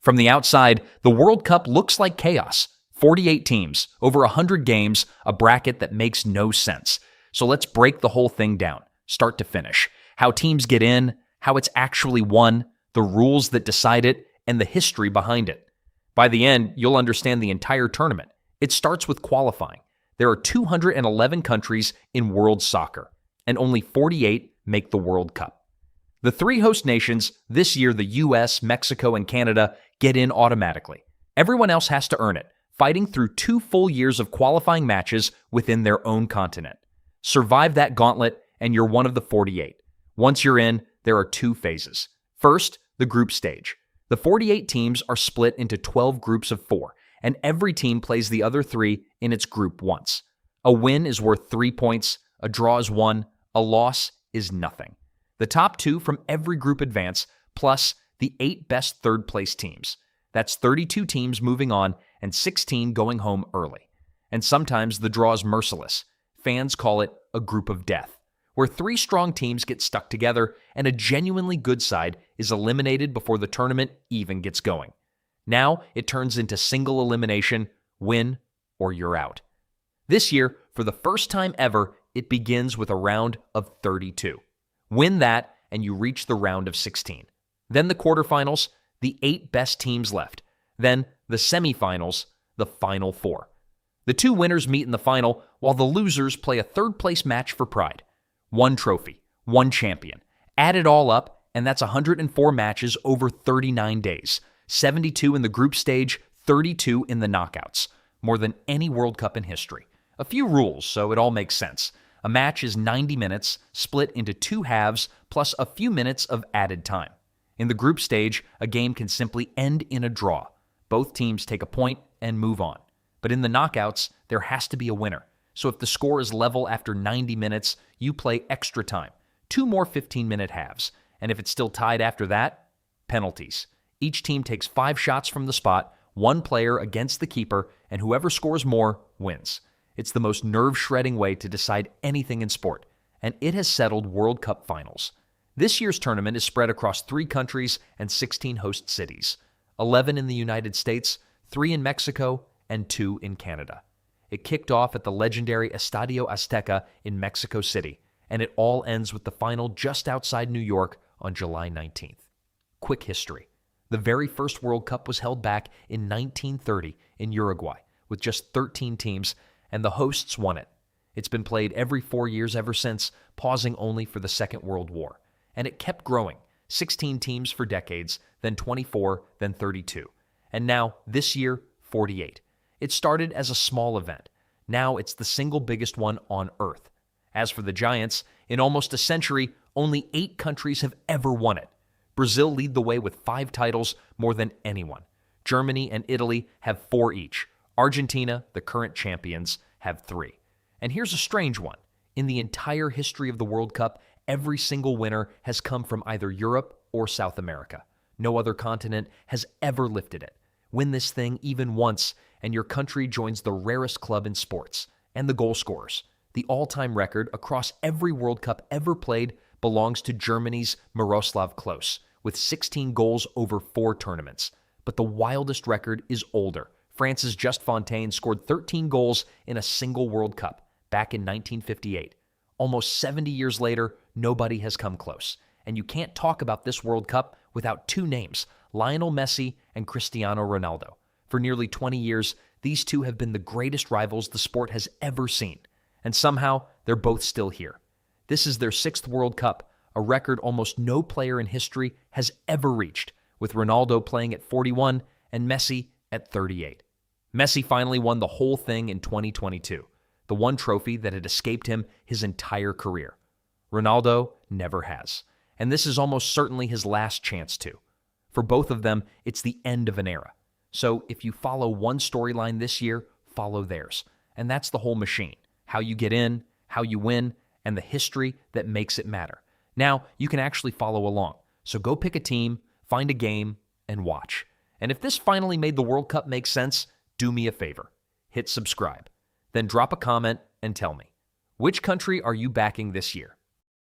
From the outside, the World Cup looks like chaos. 48 teams, over 100 games, a bracket that makes no sense. So let's break the whole thing down, start to finish. How teams get in, how it's actually won, the rules that decide it, and the history behind it. By the end, you'll understand the entire tournament. It starts with qualifying. There are 211 countries in world soccer, and only 48 make the World Cup. The three host nations, this year the US, Mexico, and Canada, get in automatically. Everyone else has to earn it, fighting through 2 full years of qualifying matches within their own continent. Survive that gauntlet, and you're one of the 48. Once you're in, there are 2 phases. First, the group stage. The 48 teams are split into 12 groups of 4, and every team plays the other 3 in its group once. A win is worth 3 points, a draw is 1, a loss is nothing. The top 2 from every group advance, plus the 8 best third-place teams. That's 32 teams moving on and 16 going home early. And sometimes the draw is merciless. Fans call it a group of death, where 3 strong teams get stuck together and a genuinely good side is eliminated before the tournament even gets going. Now it turns into single elimination, win or you're out. This year, for the first time ever, it begins with a round of 32. Win that and you reach the round of 16. Then the quarterfinals, the 8 best teams left. Then the semifinals, the final 4. The 2 winners meet in the final, while the losers play a third-place match for pride. 1 trophy, 1 champion. Add it all up, and that's 104 matches over 39 days. 72 in the group stage, 32 in the knockouts. More than any World Cup in history. A few rules, so it all makes sense. A match is 90 minutes, split into 2 halves, plus a few minutes of added time. In the group stage, a game can simply end in a draw. Both teams take a point and move on. But in the knockouts, there has to be a winner. So if the score is level after 90 minutes, you play extra time. 2 more 15-minute halves. And if it's still tied after that, penalties. Each team takes 5 shots from the spot, 1 player against the keeper, and whoever scores more wins. It's the most nerve-shredding way to decide anything in sport, and it has settled World Cup finals. This year's tournament is spread across 3 countries and 16 host cities. 11 in the United States, 3 in Mexico, and 2 in Canada. It kicked off at the legendary Estadio Azteca in Mexico City, and it all ends with the final just outside New York on July 19th. Quick history. The very first World Cup was held back in 1930 in Uruguay, with just 13 teams, and the hosts won it. It's been played every 4 years ever since, pausing only for the Second World War. And it kept growing, 16 teams for decades, then 24, then 32. And now, this year, 48. It started as a small event. Now it's the single biggest one on Earth. As for the Giants, in almost a century, only 8 countries have ever won it. Brazil lead the way with 5 titles, more than anyone. Germany and Italy have 4 each. Argentina, the current champions, have 3. And here's a strange one. In the entire history of the World Cup, every single winner has come from either Europe or South America. No other continent has ever lifted it. Win this thing even once, and your country joins the rarest club in sports. And the goal scorers. The all-time record across every World Cup ever played belongs to Germany's Miroslav Klose, with 16 goals over 4 tournaments. But the wildest record is older. France's Just Fontaine scored 13 goals in a single World Cup back in 1958. Almost 70 years later, nobody has come close. And you can't talk about this World Cup without 2 names, Lionel Messi and Cristiano Ronaldo. For nearly 20 years, these 2 have been the greatest rivals the sport has ever seen. And somehow, they're both still here. This is their 6th World Cup, a record almost no player in history has ever reached, with Ronaldo playing at 41 and Messi at 38. Messi finally won the whole thing in 2022, the one trophy that had escaped him his entire career. Ronaldo never has, and this is almost certainly his last chance to. For both of them, it's the end of an era. So if you follow one storyline this year, follow theirs. And that's the whole machine. How you get in, how you win, and the history that makes it matter. Now, you can actually follow along. So go pick a team, find a game, and watch. And if this finally made the World Cup make sense, do me a favor. Hit subscribe. Then drop a comment and tell me, which country are you backing this year?